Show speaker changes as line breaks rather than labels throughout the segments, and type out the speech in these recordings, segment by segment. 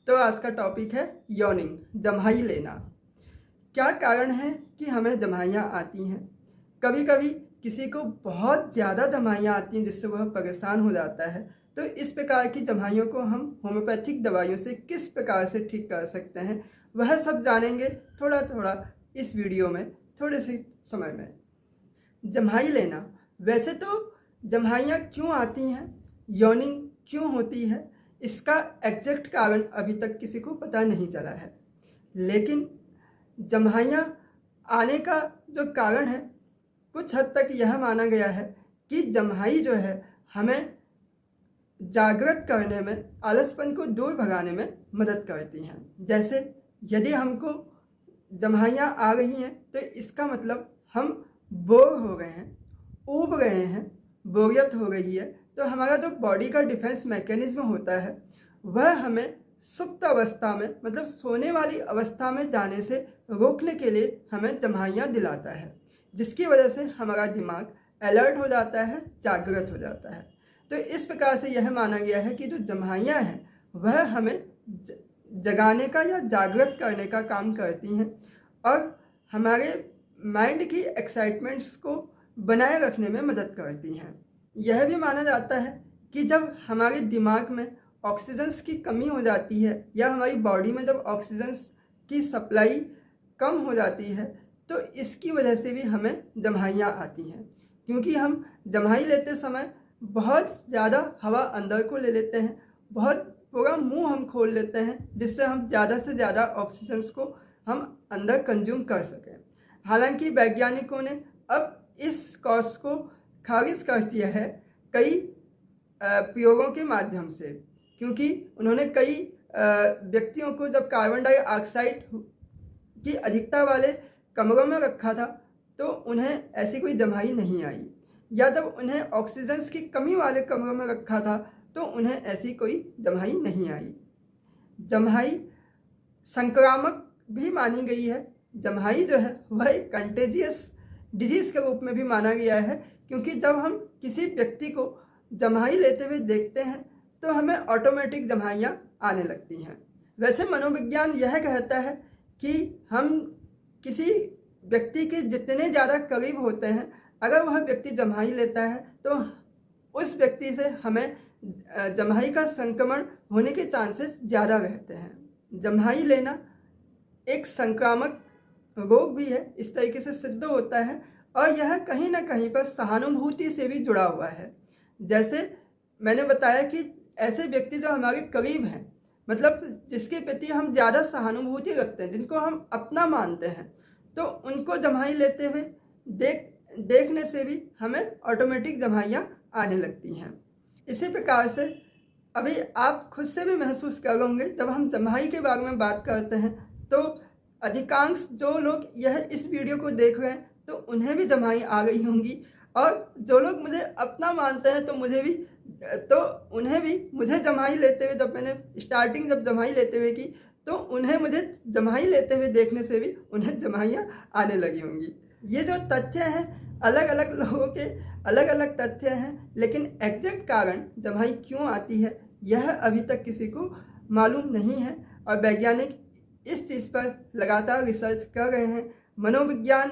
तो आज का टॉपिक है यॉर्निंग, जम्हाई लेना। क्या कारण है कि हमें जम्हाइयाँ आती हैं? कभी कभी किसी को बहुत ज़्यादा जम्हाइयाँ आती हैं जिससे वह परेशान हो जाता है। तो इस प्रकार की जम्हाइयों को हम होम्योपैथिक दवाइयों से किस प्रकार से ठीक कर सकते हैं, वह सब जानेंगे थोड़ा थोड़ा इस वीडियो में, थोड़े से समय में। जम्हाई लेना, वैसे तो जम्हाइयाँ क्यों आती हैं, यॉर्निंग क्यों होती है, इसका एग्जैक्ट कारण अभी तक किसी को पता नहीं चला है। लेकिन जम्हाइयाँ आने का जो कारण है, कुछ हद तक यह माना गया है कि जम्हाई जो है हमें जागृत करने में, आलसपन को दूर भगाने में मदद करती हैं। जैसे यदि हमको जम्हाइयाँ आ रही हैं तो इसका मतलब हम बोर हो गए हैं, ऊब गए हैं, बोरियत हो रही है, तो हमारा जो बॉडी का डिफेंस मैकेनिज्म होता है वह हमें सुप्त अवस्था में, मतलब सोने वाली अवस्था में जाने से रोकने के लिए हमें जम्हाइयाँ दिलाता है, जिसकी वजह से हमारा दिमाग अलर्ट हो जाता है, जागृत हो जाता है। तो इस प्रकार से यह माना गया है कि जो जम्हाइयाँ हैं वह हमें जगाने का या जागृत करने का काम करती हैं और हमारे माइंड की एक्साइटमेंट्स को बनाए रखने में मदद करती हैं। यह भी माना जाता है कि जब हमारे दिमाग में ऑक्सीजन की कमी हो जाती है या हमारी बॉडी में जब ऑक्सीजन की सप्लाई कम हो जाती है तो इसकी वजह से भी हमें जम्हाइयाँ आती हैं, क्योंकि हम जम्हाई लेते समय बहुत ज़्यादा हवा अंदर को ले लेते हैं, बहुत पूरा मुंह हम खोल लेते हैं, जिससे हम ज़्यादा से ज़्यादा ऑक्सीजन को हम अंदर कंज्यूम कर सकें। हालांकि वैज्ञानिकों ने अब इस कॉज को खारिज कर दिया है कई प्रयोगों के माध्यम से, क्योंकि उन्होंने कई व्यक्तियों को जब कार्बन डाइऑक्साइड की अधिकता वाले कमरों में रखा था तो उन्हें ऐसी कोई जम्हाई नहीं आई, या जब उन्हें ऑक्सीजन की कमी वाले कमरों में रखा था तो उन्हें ऐसी कोई जम्हाई नहीं आई। जम्हाई संक्रामक भी मानी गई है। जम्हाई जो है वह एक कंटेजियस डिजीज़ के रूप में भी माना गया है, क्योंकि जब हम किसी व्यक्ति को जम्हाई लेते हुए देखते हैं तो हमें ऑटोमेटिक जम्हाइयाँ आने लगती हैं। वैसे मनोविज्ञान यह कहता है कि हम किसी व्यक्ति के जितने ज़्यादा करीब होते हैं, अगर वह व्यक्ति जम्हाई लेता है तो उस व्यक्ति से हमें जम्हाई का संक्रमण होने के चांसेस ज़्यादा रहते हैं। जम्हाई लेना एक संक्रामक रोग भी है, इस तरीके से सिद्ध होता है, और यह कहीं ना कहीं पर सहानुभूति से भी जुड़ा हुआ है। जैसे मैंने बताया कि ऐसे व्यक्ति जो हमारे करीब हैं, मतलब जिसके प्रति हम ज़्यादा सहानुभूति रखते हैं, जिनको हम अपना मानते हैं, तो उनको जम्हाई लेते हुए देखने से भी हमें ऑटोमेटिक जम्हाइयाँ आने लगती हैं। इसी प्रकार से अभी आप खुद से भी महसूस कर होंगे, जब हम जम्हाई के बारे में बात करते हैं तो अधिकांश जो लोग यह इस वीडियो को देख रहे हैं तो उन्हें भी जम्हाई आ गई होंगी, और जो लोग मुझे अपना मानते हैं तो उन्हें भी मुझे जम्हाई लेते हुए, जब मैंने स्टार्टिंग जब जम्हाई लेते हुए की तो उन्हें मुझे जम्हाई लेते हुए देखने से भी उन्हें जम्हाइयाँ आने लगी होंगी। ये जो तथ्य हैं, अलग अलग लोगों के अलग अलग तथ्य हैं, लेकिन एग्जैक्ट कारण जम्हाई क्यों आती है यह अभी तक किसी को मालूम नहीं है, और वैज्ञानिक इस चीज़ पर लगातार रिसर्च कर रहे हैं। मनोविज्ञान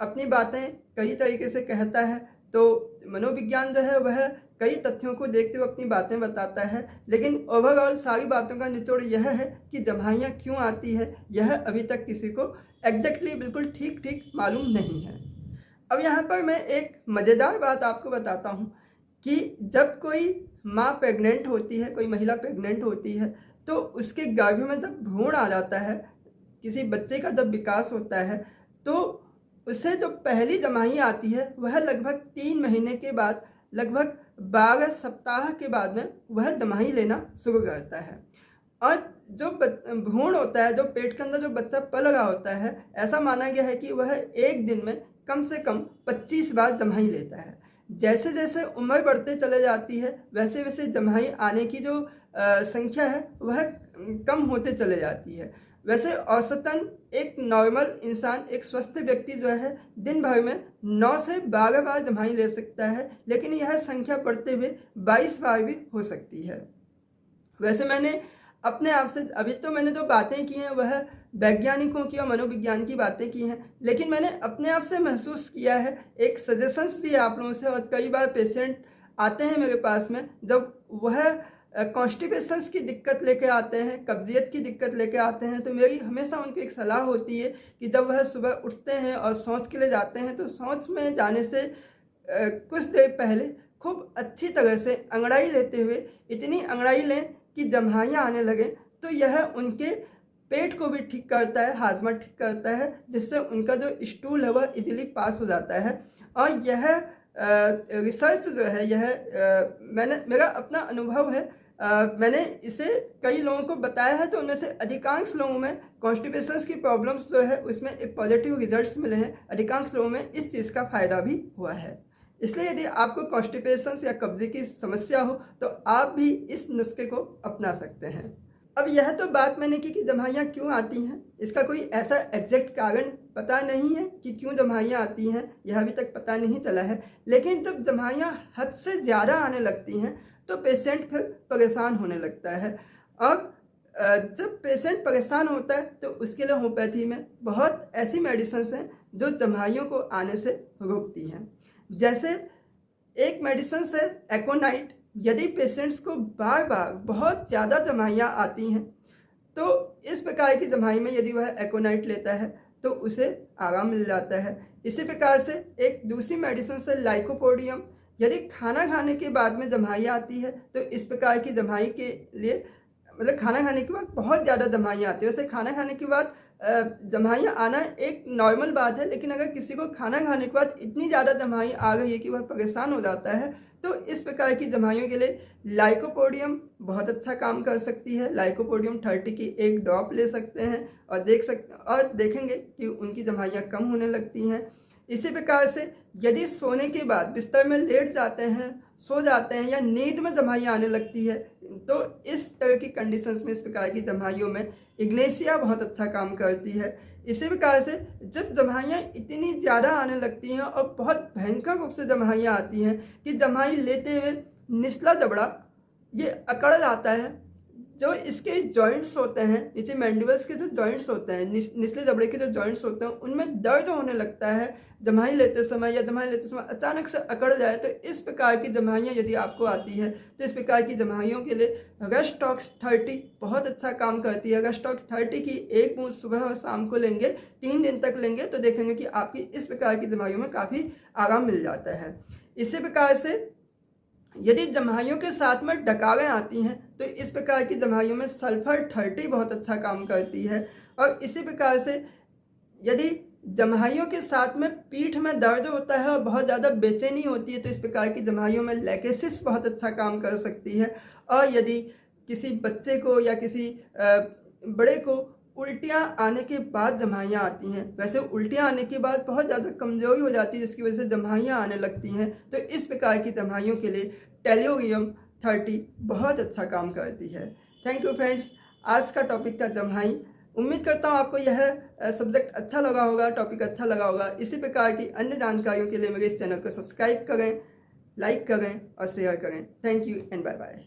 अपनी बातें कई तरीके से कहता है, तो मनोविज्ञान जो है वह कई तथ्यों को देखते हुए अपनी बातें बताता है, लेकिन ओवरऑल सारी बातों का निचोड़ यह है कि जम्हाइयाँ क्यों आती है यह अभी तक किसी को एग्जैक्टली बिल्कुल ठीक मालूम नहीं है। अब यहाँ पर मैं एक मज़ेदार बात आपको बताता हूँ कि जब कोई माँ प्रेग्नेंट होती है, कोई महिला प्रेग्नेंट होती है, तो उसके गर्भ में जब भ्रूण आ जाता है, किसी बच्चे का जब विकास होता है, तो उसे जो पहली जम्हाई आती है वह लगभग 3 महीने के बाद, लगभग 12 सप्ताह के बाद में वह जम्हाई लेना शुरू करता है। और जो भ्रूण होता है, जो पेट के अंदर जो बच्चा पल रहा होता है, ऐसा माना गया है कि वह एक दिन में कम से कम 25 बार जम्हाई लेता है। जैसे जैसे उम्र बढ़ते चले जाती है वैसे वैसे जम्हाई आने की जो संख्या है वह कम होते चले जाती है। वैसे औसतन एक नॉर्मल इंसान, एक स्वस्थ व्यक्ति जो है दिन भर में 9 से 12 बार जम्हाई ले सकता है, लेकिन यह संख्या बढ़ते हुए 22 बार भी हो सकती है। वैसे मैंने अपने आप से अभी तो मैंने जो बातें की हैं वह वैज्ञानिकों की और मनोविज्ञान की बातें की हैं, लेकिन मैंने अपने आप से महसूस किया है, एक सजेशंस भी है आप लोगों से। और कई बार पेशेंट आते हैं मेरे पास में, जब वह कॉन्स्टिपेशंस की दिक्कत लेके आते हैं, कब्जियत की दिक्कत लेके आते हैं, तो मेरी हमेशा उनको एक सलाह होती है कि जब वह सुबह उठते हैं और शौच के लिए जाते हैं तो शौच में जाने से कुछ देर पहले खूब अच्छी तरह से अंगड़ाई लेते हुए इतनी अंगड़ाई लें कि जम्हाइयाँ आने लगे, तो यह उनके पेट को भी ठीक करता है, हाजमा ठीक करता है, जिससे उनका जो स्टूल है वह इजीली पास हो जाता है। और यह रिसर्च जो है यह मेरा अपना अनुभव है, मैंने इसे कई लोगों को बताया है, तो उनमें से अधिकांश लोगों में कॉन्स्टिपेशंस की प्रॉब्लम्स जो है उसमें एक पॉजिटिव रिजल्ट्स मिले हैं। अधिकांश लोगों में इस चीज़ का फ़ायदा भी हुआ है। इसलिए यदि आपको कॉन्स्टिपेशंस या कब्जे की समस्या हो तो आप भी इस नुस्खे को अपना सकते हैं। अब यह तो बात मैंने की कि जम्हाइयाँ क्यों आती हैं, इसका कोई ऐसा एग्जैक्ट कारण पता नहीं है कि क्यों जम्हाइयाँ आती हैं, यह अभी तक पता नहीं चला है। लेकिन जब जम्हाइयाँ हद से ज़्यादा आने लगती हैं तो पेशेंट फिर परेशान होने लगता है। और जब पेशेंट परेशान होता है तो उसके लिए होम्योपैथी में बहुत ऐसी मेडिसिन हैं जो जम्हाइयों को आने से रोकती हैं। जैसे एक मेडिसिन है एकोनाइट। यदि पेशेंट्स को बार बार बहुत ज़्यादा जम्हाइयाँ आती हैं तो इस प्रकार की जम्हाई में यदि वह एकोनाइट लेता है तो उसे आराम मिल जाता है। इसी प्रकार से एक दूसरी मेडिसिन है लाइकोपोडियम। यदि खाना खाने के बाद में जम्हाई आती है तो इस प्रकार की जम्हाई के लिए, मतलब खाना खाने के बाद बहुत ज़्यादा जम्हाइयाँ आती है। वैसे खाना खाने के बाद जम्हाइयाँ आना एक नॉर्मल बात है, लेकिन अगर किसी को खाना खाने के बाद इतनी ज़्यादा जम्हाई आ गई है कि वह परेशान हो जाता है तो इस प्रकार की जम्हाइयों के लिए लाइकोपोडियम बहुत अच्छा काम कर सकती है। लाइकोपोडियम 30 की एक ड्रॉप ले सकते हैं और देखेंगे कि उनकी जम्हाइयाँ कम होने लगती हैं। इसी प्रकार से यदि सोने के बाद बिस्तर में लेट जाते हैं, सो जाते हैं या नींद में जम्हाइयाँ आने लगती है तो इस तरह की कंडीशंस में, इस प्रकार की जम्हाइयों में इग्नेशिया बहुत अच्छा काम करती है। इसी प्रकार से जब जम्हाइयाँ इतनी ज़्यादा आने लगती हैं और बहुत भयंकर रूप से जम्हाइयाँ आती हैं कि जम्हाई लेते हुए निचला जबड़ा ये अकड़ जाता है, जो इसके जॉइंट्स होते हैं, नीचे मैंडिबल्स के जो जॉइंट्स होते हैं, निचले जबड़े के जो जॉइंट्स होते हैं, उनमें दर्द होने लगता है जम्हाई लेते समय, या जम्हाई लेते समय अचानक से अकड़ जाए। तो इस प्रकार की जम्हाइयाँ यदि आपको आती है तो इस प्रकार की जम्हाइयों के लिए रस्टॉक्स 30 बहुत अच्छा काम करती है। रस्टॉक्स 30 की एक बूंद सुबह और शाम को लेंगे, 3 दिन तक लेंगे तो देखेंगे कि आपकी इस प्रकार की जम्हाइयों में काफ़ी आराम मिल जाता है। इसी प्रकार से यदि जम्हाइयों के साथ में डकारें आती हैं तो इस प्रकार की जम्हाइयों में सल्फर 30 बहुत अच्छा काम करती है। और इसी प्रकार से यदि जम्हाइयों के साथ में पीठ में दर्द होता है और बहुत ज़्यादा बेचैनी होती है तो इस प्रकार की जम्हाइयों में लैकेसिस बहुत अच्छा काम कर सकती है। और यदि किसी बच्चे को या किसी बड़े को उल्टियाँ आने के बाद जम्हाइयाँ आती हैं, वैसे उल्टियाँ आने के बाद बहुत ज़्यादा कमजोरी हो जाती है जिसकी वजह से जम्हाइयाँ आने लगती हैं, तो इस प्रकार की जम्हाइयों के लिए टेलियोरियम 30 बहुत अच्छा काम करती है। थैंक यू फ्रेंड्स, आज का टॉपिक था जम्हाई। उम्मीद करता हूँ आपको यह सब्जेक्ट अच्छा लगा होगा, टॉपिक अच्छा लगा होगा। इसी प्रकार की अन्य जानकारियों के लिए मेरे इस चैनल को सब्सक्राइब करें, लाइक करें और शेयर करें। Thank you and bye bye.